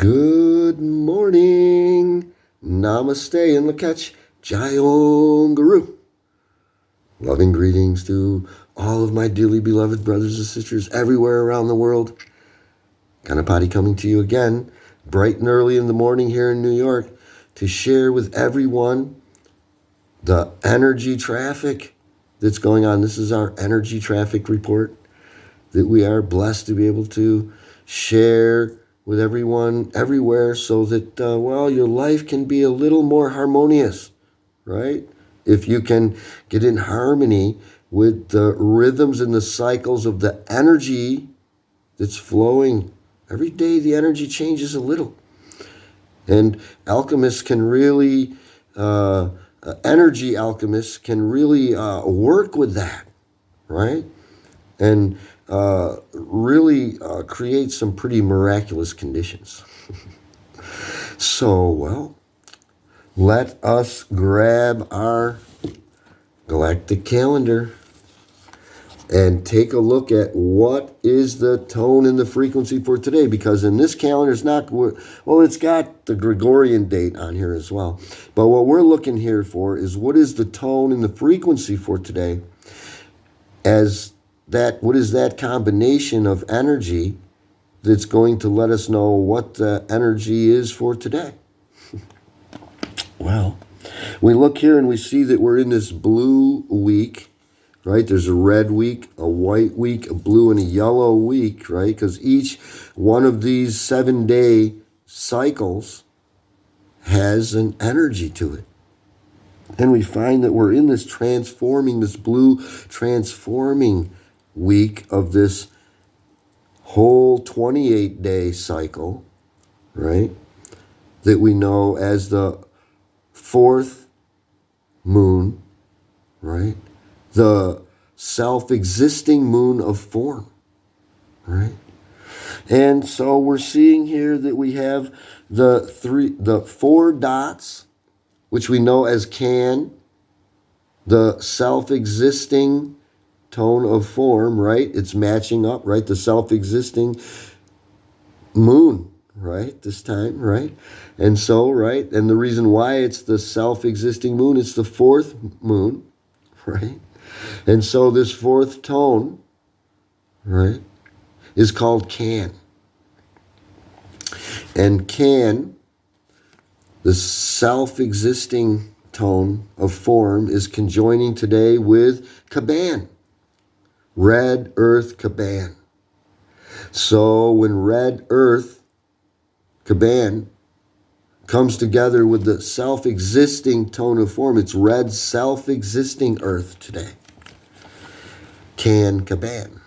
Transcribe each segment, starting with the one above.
Good morning. Namaste and Lakach. Jayom Guru. Loving greetings to all of my dearly beloved brothers and sisters everywhere around the world. Ganapati coming to you again, bright and early in the morning here in New York, to share with everyone the energy traffic that's going on. This is our energy traffic report that we are blessed to be able to share with everyone everywhere so that, your life can be a little more harmonious, right? If you can get in harmony with the rhythms and the cycles of the energy that's flowing. Every day the energy changes a little. And alchemists can really, energy alchemists can really work with that, right? And really create some pretty miraculous conditions. So, let us grab our galactic calendar and take a look at what is the tone and the frequency for today. Because in this calendar, it's got the Gregorian date on here as well. But what we're looking here for is what is the tone and the frequency for today, what is that combination of energy that's going to let us know what the energy is for today? Well, we look here and we see that we're in this blue week, right? There's a red week, a white week, a blue and a yellow week, right? Because each one of these 7-day cycles has an energy to it. And we find that we're in this blue transforming week of this whole 28-day cycle, right? That we know as the fourth moon, right? The self-existing moon of form, right? And so we're seeing here that we have the 4 dots, which we know as Can, the self-existing tone of form, right? It's matching up, right? The self-existing moon, right? This time, right? And so, right? And the reason why it's the self-existing moon, it's the 4th moon, right? And so this 4th tone, right, is called Can. And Can, the self-existing tone of form, is conjoining today with CABAN. Red Earth CABAN. So when Red Earth CABAN comes together with the self-existing tone of form, it's red self-existing Earth today. Can CABAN.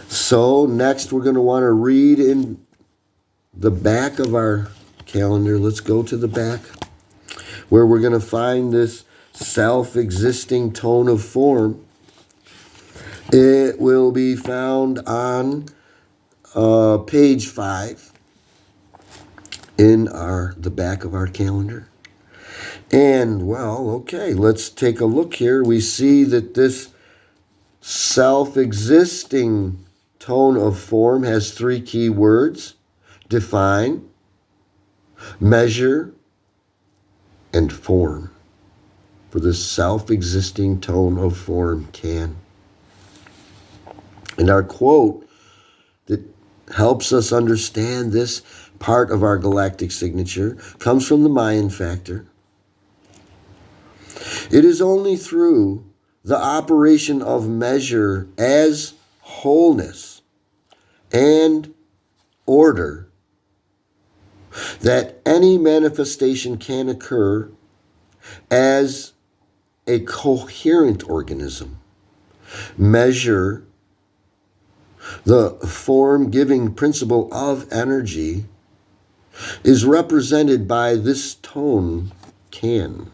So next we're going to want to read in the back of our calendar. Let's go to the back where we're going to find this self-existing tone of form. It will be found on page 5 in the back of our calendar. And, let's take a look here. We see that this self-existing tone of form has 3 key words: define, measure, and form. For this self-existing tone of form, Can. And our quote that helps us understand this part of our galactic signature comes from the Mayan factor. It is only through the operation of measure as wholeness and order that any manifestation can occur as a coherent organism. Measure, the form-giving principle of energy, is represented by this tone, Can,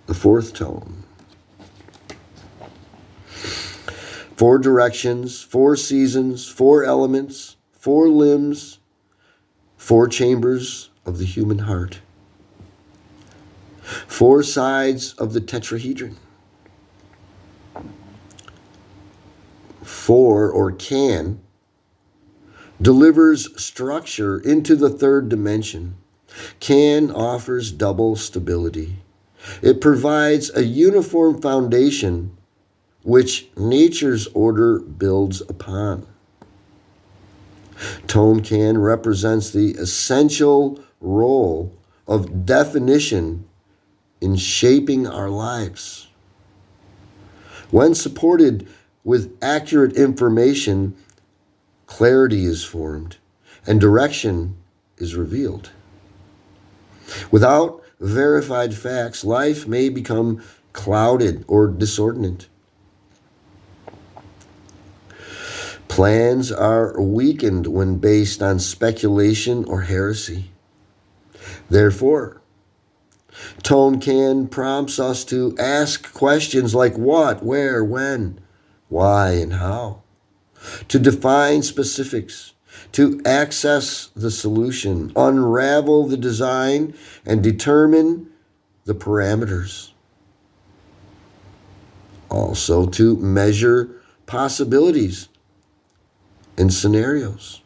the 4th tone. 4 directions, 4 seasons, 4 elements, 4 limbs, 4 chambers of the human heart. 4 sides of the tetrahedron. 4, or Can, delivers structure into the third dimension. Can offers double stability. It provides a uniform foundation which nature's order builds upon. Tone can represents the essential role of definition in shaping our lives. When supported with accurate information, clarity is formed and direction is revealed. Without verified facts, life may become clouded or disordinate. Plans are weakened when based on speculation or heresy. Therefore, Tone Can prompts us to ask questions like what, where, when, why, and how, to define specifics, to access the solution, unravel the design, and determine the parameters. Also, to measure possibilities and scenarios.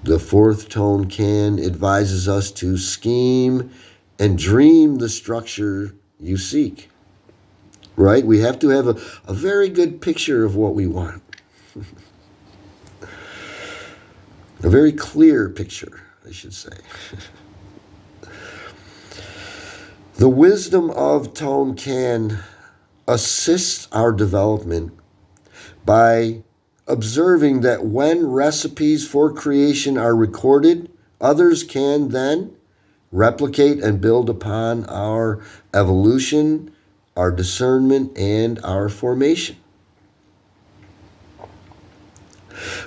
The fourth tone can advises us to scheme and dream the structure you seek. Right? We have to have a very good picture of what we want. A very clear picture, I should say. The wisdom of tone can assist our development by observing that when recipes for creation are recorded, others can then replicate and build upon our evolution, our discernment, and our formation.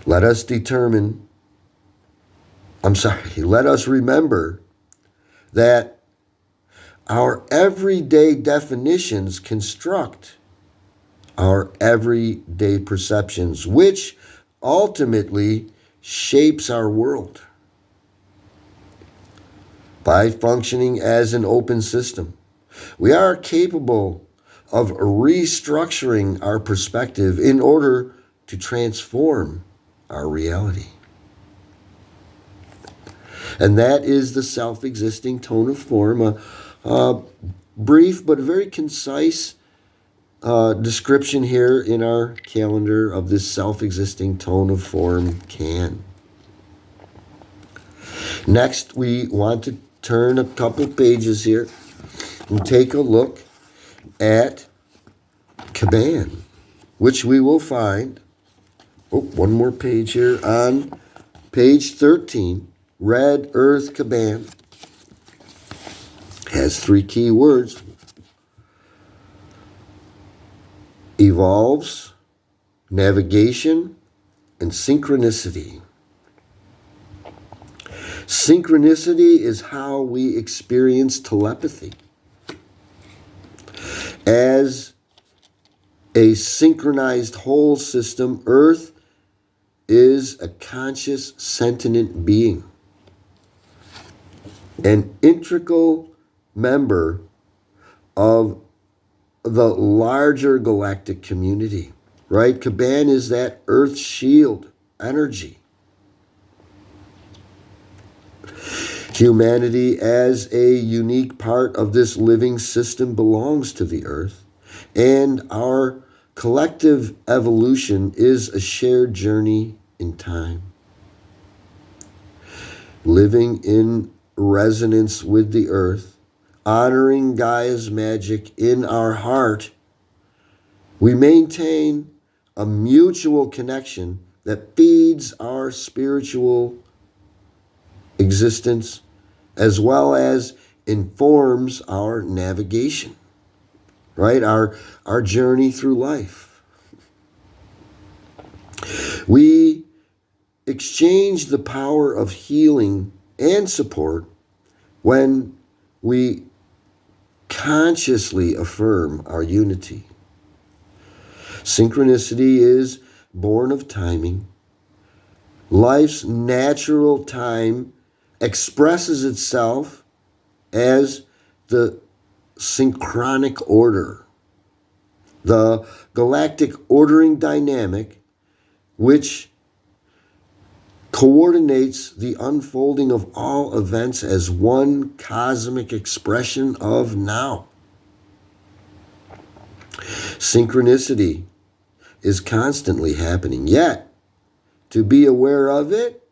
Let us remember that our everyday definitions construct our everyday perceptions, which ultimately shapes our world. By functioning as an open system, we are capable of restructuring our perspective in order to transform our reality. And that is the self-existing tone of form, a brief but very concise description here in our calendar of this self-existing tone of form can. Next, we want to turn a couple pages here and take a look at CABAN, which we will find, one more page here, on page 13, Red Earth CABAN. Has 3 key words. Evolves, navigation, and synchronicity. Synchronicity is how we experience telepathy. As a synchronized whole system, Earth is a conscious, sentient being, an integral member of the larger galactic community, right? CABAN is that Earth shield energy. Humanity as a unique part of this living system belongs to the Earth, and our collective evolution is a shared journey in time. Living in resonance with the Earth, honoring Gaia's magic in our heart, we maintain a mutual connection that feeds our spiritual existence as well as informs our navigation, right? Our journey through life. We exchange the power of healing and support when we consciously affirm our unity. Synchronicity is born of timing. Life's natural time expresses itself as the synchronic order. The galactic ordering dynamic which coordinates the unfolding of all events as one cosmic expression of now. Synchronicity is constantly happening, yet to be aware of it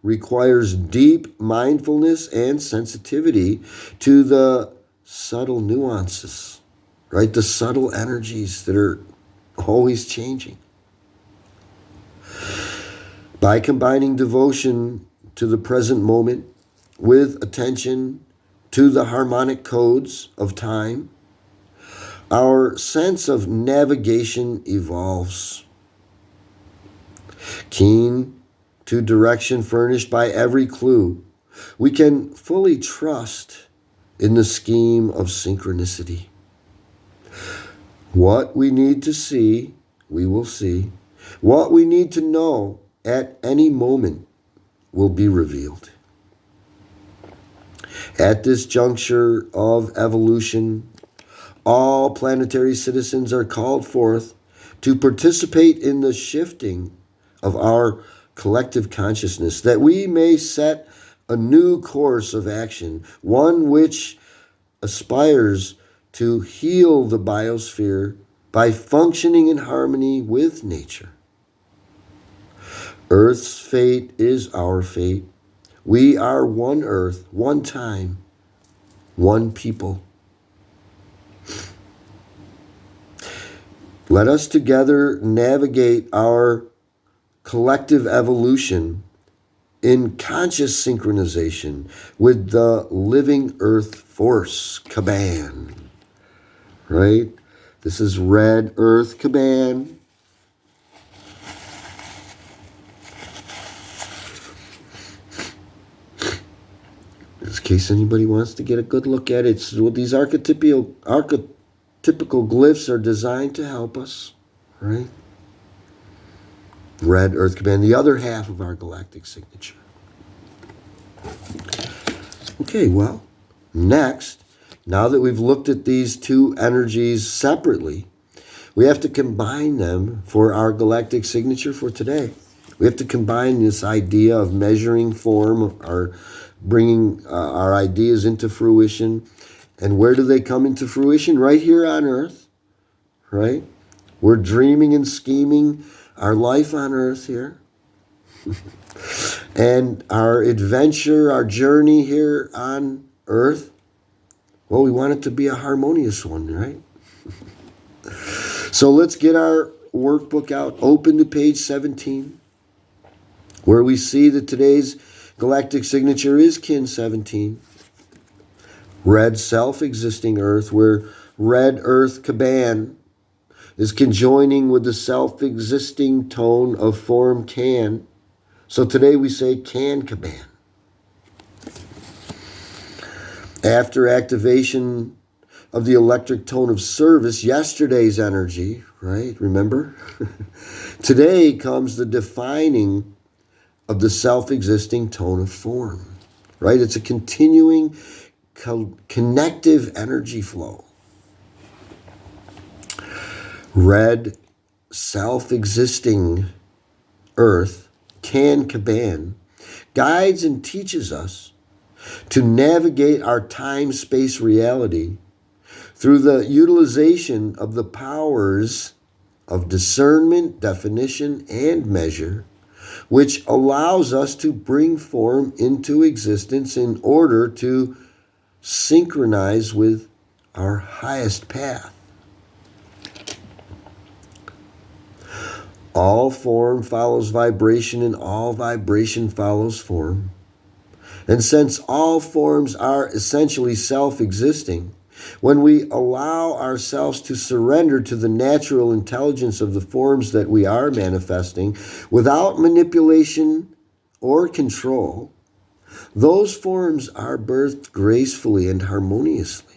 requires deep mindfulness and sensitivity to the subtle nuances, right? The subtle energies that are always changing. By combining devotion to the present moment with attention to the harmonic codes of time, our sense of navigation evolves. Keen to direction furnished by every clue, we can fully trust in the scheme of synchronicity. What we need to see, we will see. What we need to know at any moment will be revealed. At this juncture of evolution, all planetary citizens are called forth to participate in the shifting of our collective consciousness, that we may set a new course of action, one which aspires to heal the biosphere by functioning in harmony with nature. Earth's fate is our fate. We are one earth, one time, one people. Let us together navigate our collective evolution in conscious synchronization with the living earth force, CABAN. Right? This is red earth CABAN. In case anybody wants to get a good look at it, these archetypical glyphs are designed to help us, right? Red earth CABAN, the other half of our galactic signature. Okay, well, next, now that we've looked at these two energies separately, we have to combine them for our galactic signature for today. We have to combine this idea of measuring form, bringing our ideas into fruition. And where do they come into fruition? Right here on Earth, right? We're dreaming and scheming our life on Earth here. And our adventure, our journey here on Earth, well, we want it to be a harmonious one, right? So let's get our workbook out. Open to page 17, where we see that today's galactic signature is kin 17. Red self-existing earth, where red earth CABAN is conjoining with the self-existing tone of form can. So today we say can CABAN. After activation of the electric tone of service, yesterday's energy, right? Remember? Today comes the defining of the self-existing tone of form, right? It's a continuing connective energy flow. Red self-existing earth, can CABAN, guides and teaches us to navigate our time-space reality through the utilization of the powers of discernment, definition, and measure, which allows us to bring form into existence in order to synchronize with our highest path. All form follows vibration, and all vibration follows form. And since all forms are essentially self-existing, when we allow ourselves to surrender to the natural intelligence of the forms that we are manifesting without manipulation or control, those forms are birthed gracefully and harmoniously.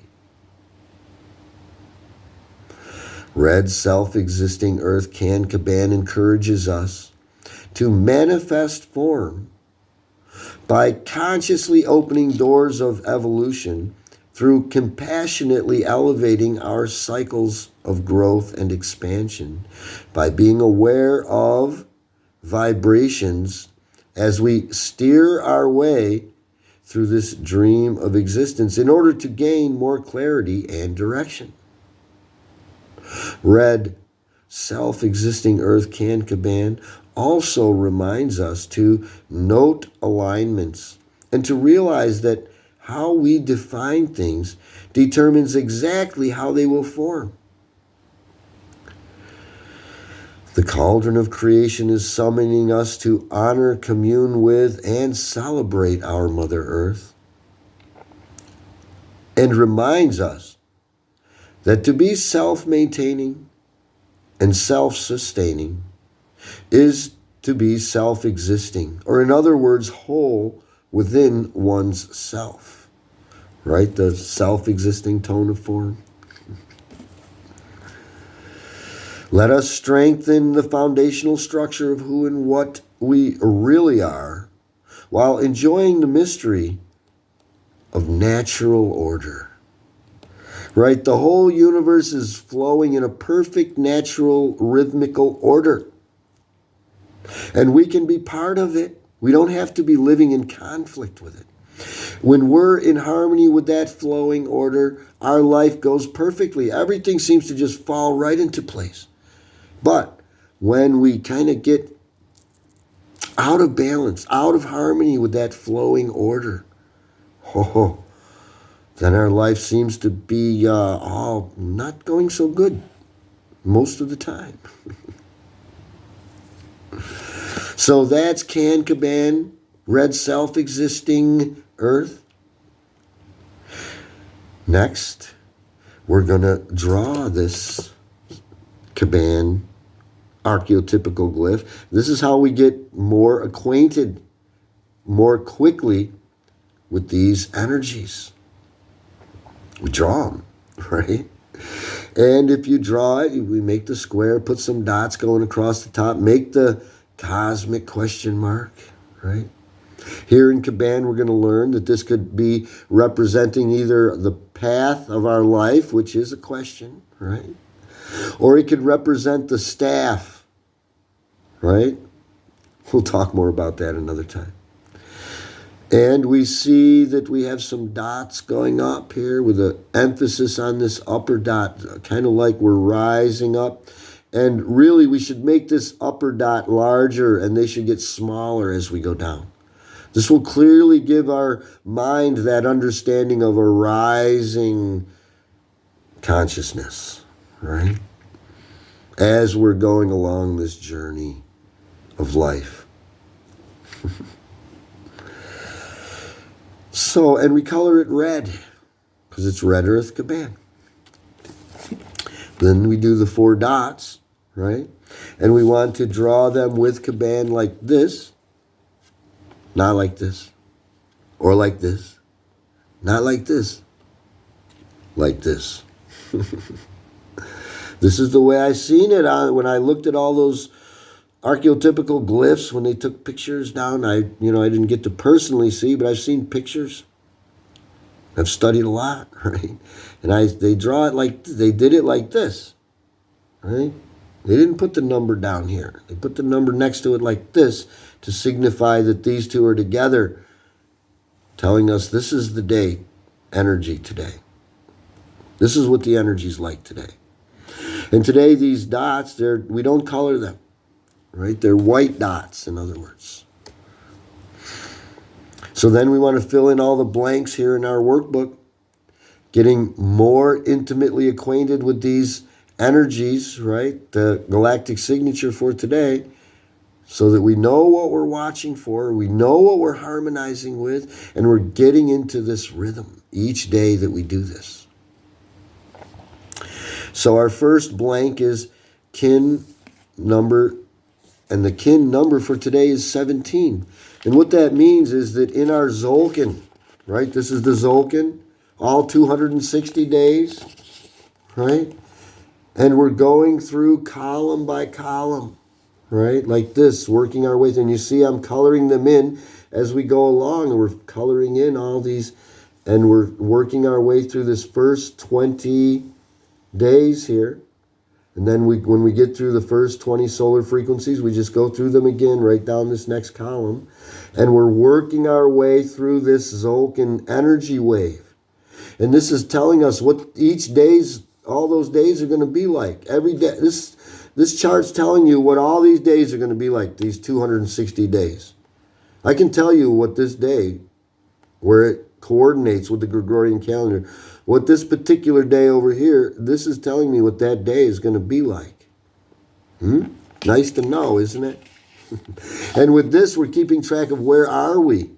Red self-existing earth can CABAN encourages us to manifest form by consciously opening doors of evolution through compassionately elevating our cycles of growth and expansion by being aware of vibrations as we steer our way through this dream of existence in order to gain more clarity and direction. Red, self-existing earth CABAN also reminds us to note alignments and to realize that how we define things determines exactly how they will form. The cauldron of creation is summoning us to honor, commune with, and celebrate our Mother Earth, and reminds us that to be self-maintaining and self-sustaining is to be self-existing, or in other words, whole within one's self, right? The self-existing tone of form. Let us strengthen the foundational structure of who and what we really are while enjoying the mystery of natural order. Right? The whole universe is flowing in a perfect, natural, rhythmical order. And we can be part of it. We don't have to be living in conflict with it. When we're in harmony with that flowing order, our life goes perfectly. Everything seems to just fall right into place. But when we kind of get out of balance, out of harmony with that flowing order, then our life seems to be not going so good most of the time. So that's CABAN, red self-existing earth. Next, we're going to draw this CABAN archetypical glyph. This is how we get more acquainted more quickly with these energies. We draw them, right? And if you draw it, we make the square, put some dots going across the top, make the cosmic question mark, right? Here in CABAN, we're going to learn that this could be representing either the path of our life, which is a question, right? Or it could represent the staff, right? We'll talk more about that another time. And we see that we have some dots going up here with an emphasis on this upper dot, kind of like we're rising up. And really, we should make this upper dot larger, and they should get smaller as we go down. This will clearly give our mind that understanding of a rising consciousness, right? As we're going along this journey of life. So, and we color it red, because it's red earth CABAN. Then we do the 4 dots, right? And we want to draw them with CABAN like this, not like this, or like this, not like this, like this. This is the way I seen it when I looked at all those archetypical glyphs when they took pictures down. I didn't get to personally see, but I've seen pictures. I've studied a lot, right? And they draw it like, they did it like this, right? They didn't put the number down here. They put the number next to it like this to signify that these two are together, telling us this is the day, energy today. This is what the energy's like today. And today these dots, we don't color them, right? They're white dots, in other words. So then we want to fill in all the blanks here in our workbook, getting more intimately acquainted with these energies, right? The galactic signature for today, so that we know what we're watching for, we know what we're harmonizing with, and we're getting into this rhythm each day that we do this. So our first blank is kin number, and the kin number for today is 17. And what that means is that in our Zolkin, right, this is the Zolkin, all 260 days, right? And we're going through column by column, right, like this, working our way through. And you see I'm coloring them in as we go along, and we're coloring in all these, and we're working our way through this first 20 days here. And then when we get through the first 20 solar frequencies, we just go through them again right down this next column. And we're working our way through this Zolkin energy wave. And this is telling us what each day's, all those days are going to be like. Every day, this chart's telling you what all these days are going to be like, these 260 days. I can tell you what this day, where it coordinates with the Gregorian calendar, what this particular day over here, this is telling me what that day is going to be like. Nice to know, isn't it? And with this, we're keeping track of where are we,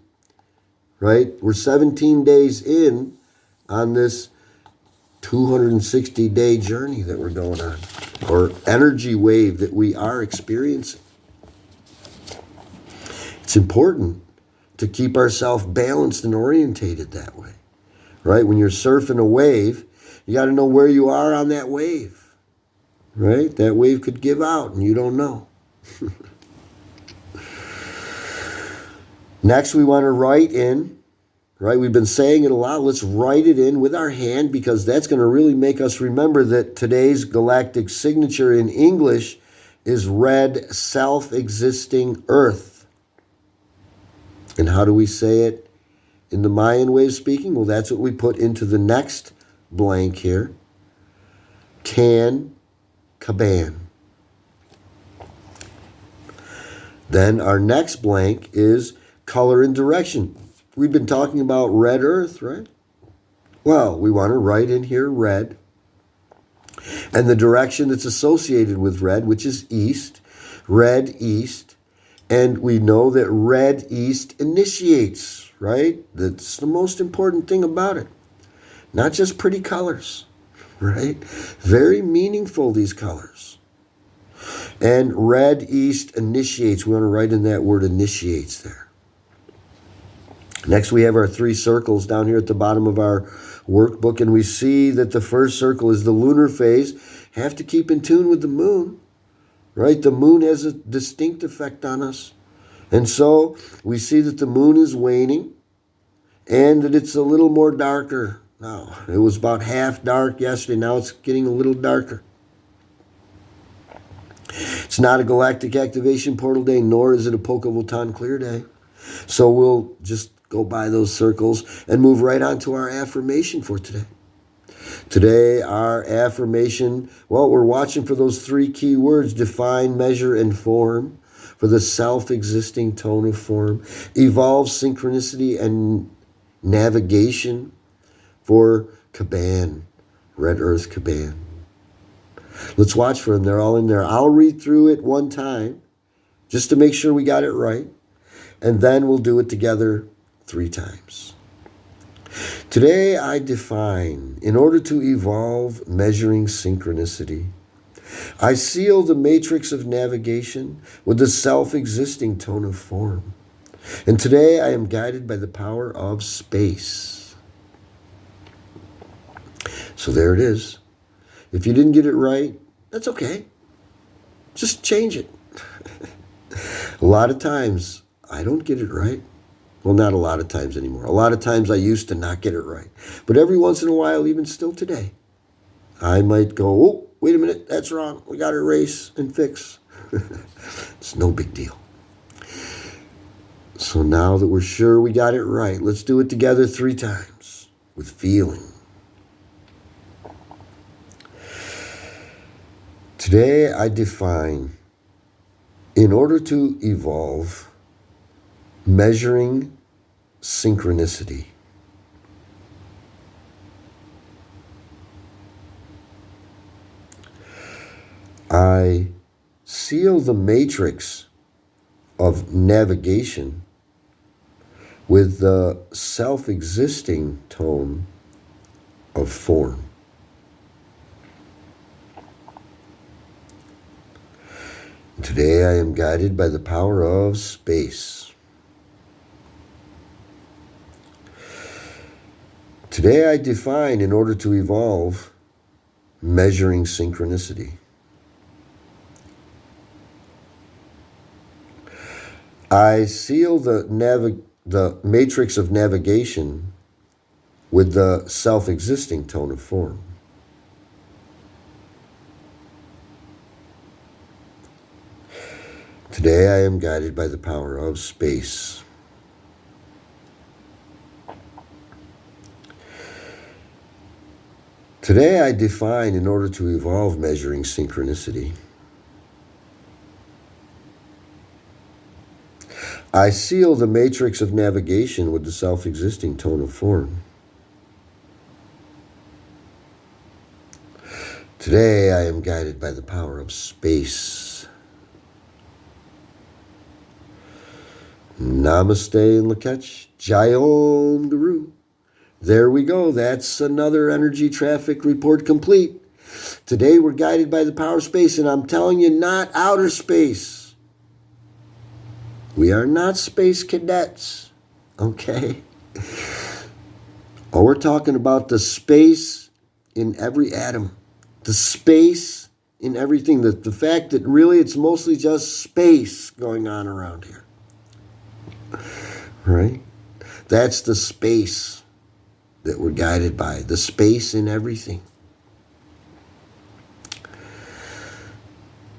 right? We're 17 days in on this 260-day journey that we're going on, or energy wave that we are experiencing. It's important to keep ourselves balanced and orientated that way, right? When you're surfing a wave, you got to know where you are on that wave, right? That wave could give out and you don't know. Next, we want to write in, right? We've been saying it a lot. Let's write it in with our hand, because that's going to really make us remember that today's galactic signature in English is red, self-existing earth. And how do we say it in the Mayan way of speaking? Well, that's what we put into the next blank here. CABAN. Then our next blank is color and direction. We've been talking about red earth, right? Well, we want to write in here red. And the direction that's associated with red, which is east. Red, east. And we know that red east initiates, right? That's the most important thing about it. Not just pretty colors, right? Very meaningful, these colors. And red east initiates. We want to write in that word initiates there. Next, we have our 3 circles down here at the bottom of our workbook. And we see that the first circle is the lunar phase. Have to keep in tune with the moon. Right? The moon has a distinct effect on us. And so we see that the moon is waning and that it's a little more darker now. It was about half dark yesterday. Now it's getting a little darker. It's not a galactic activation portal day, nor is it a Pocahontas clear day. So we'll just go by those circles and move right on to our affirmation for today. Today, our affirmation, well, we're watching for those 3 key words: define, measure, and form, for the self-existing tone of form. Evolve, synchronicity, and navigation for CABAN, Red Earth CABAN. Let's watch for them. They're all in there. I'll read through it one time just to make sure we got it right, and then we'll do it together 3 times. Today I define, in order to evolve, measuring synchronicity. I seal the matrix of navigation with the self-existing tone of form. And today I am guided by the power of space. So there it is. If you didn't get it right, that's okay. Just change it. A lot of times I don't get it right. Well, not a lot of times anymore. A lot of times I used to not get it right. But every once in a while, even still today, I might go, oh, wait a minute, that's wrong. We got to erase and fix. It's no big deal. So now that we're sure we got it right, let's do it together 3 times with feeling. Today I define, in order to evolve, measuring synchronicity. I seal the matrix of navigation with the self-existing tone of form. Today I am guided by the power of space. Today I define, in order to evolve, measuring synchronicity. I seal the matrix of navigation with the self-existing tone of form. Today I am guided by the power of space. Today I define in order to evolve measuring synchronicity. I seal the matrix of navigation with the self-existing tone of form. Today I am guided by the power of space. Namaste and Lakech, Jai Om Guru. There we go. That's another energy traffic report complete. Today we're guided by the power of space, and I'm telling you, not outer space. We are not space cadets, okay? Oh, we're talking about the space in every atom, the space in everything, the fact that really it's mostly just space going on around here, right? That's the space that we're guided by, the space in everything.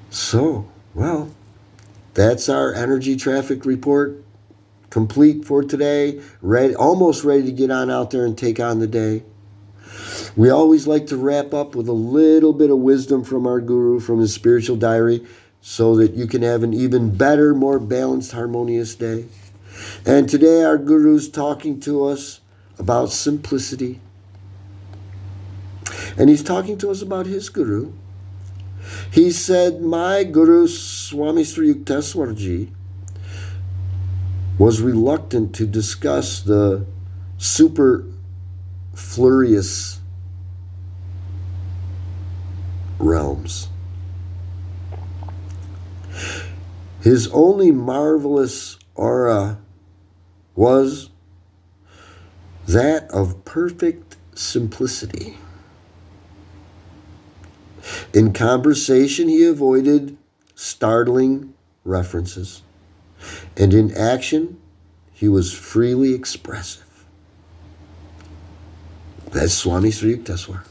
So, well, that's our energy traffic report complete for today. Almost ready to get on out there and take on the day. We always like to wrap up with a little bit of wisdom from our guru, from his spiritual diary, so that you can have an even better, more balanced, harmonious day. And today our guru's talking to us about simplicity. And he's talking to us about his guru. He said, my guru, Swami Sri Yukteswarji, was reluctant to discuss the superfluous realms. His only marvelous aura was that of perfect simplicity. In conversation, he avoided startling references, and in action, he was freely expressive. That's Swami Sri Yukteswar.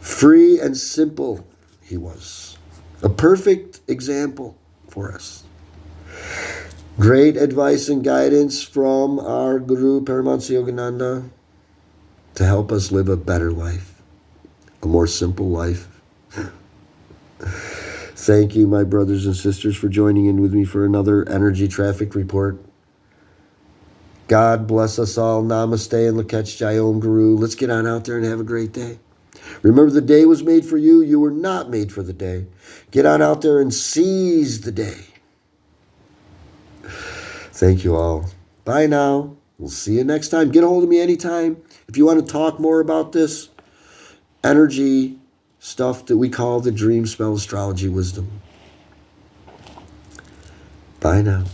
Free and simple he was. A perfect example for us. Great advice and guidance from our Guru Paramahansa Yogananda to help us live a better life, a more simple life. Thank you, my brothers and sisters, for joining in with me for another energy traffic report. God bless us all. Namaste and Lakech, Jai Om Guru. Let's get on out there and have a great day. Remember, the day was made for you. You were not made for the day. Get on out there and seize the day. Thank you all. Bye now. We'll see you next time. Get a hold of me anytime if you want to talk more about this energy stuff that we call the dream spell astrology wisdom. Bye now.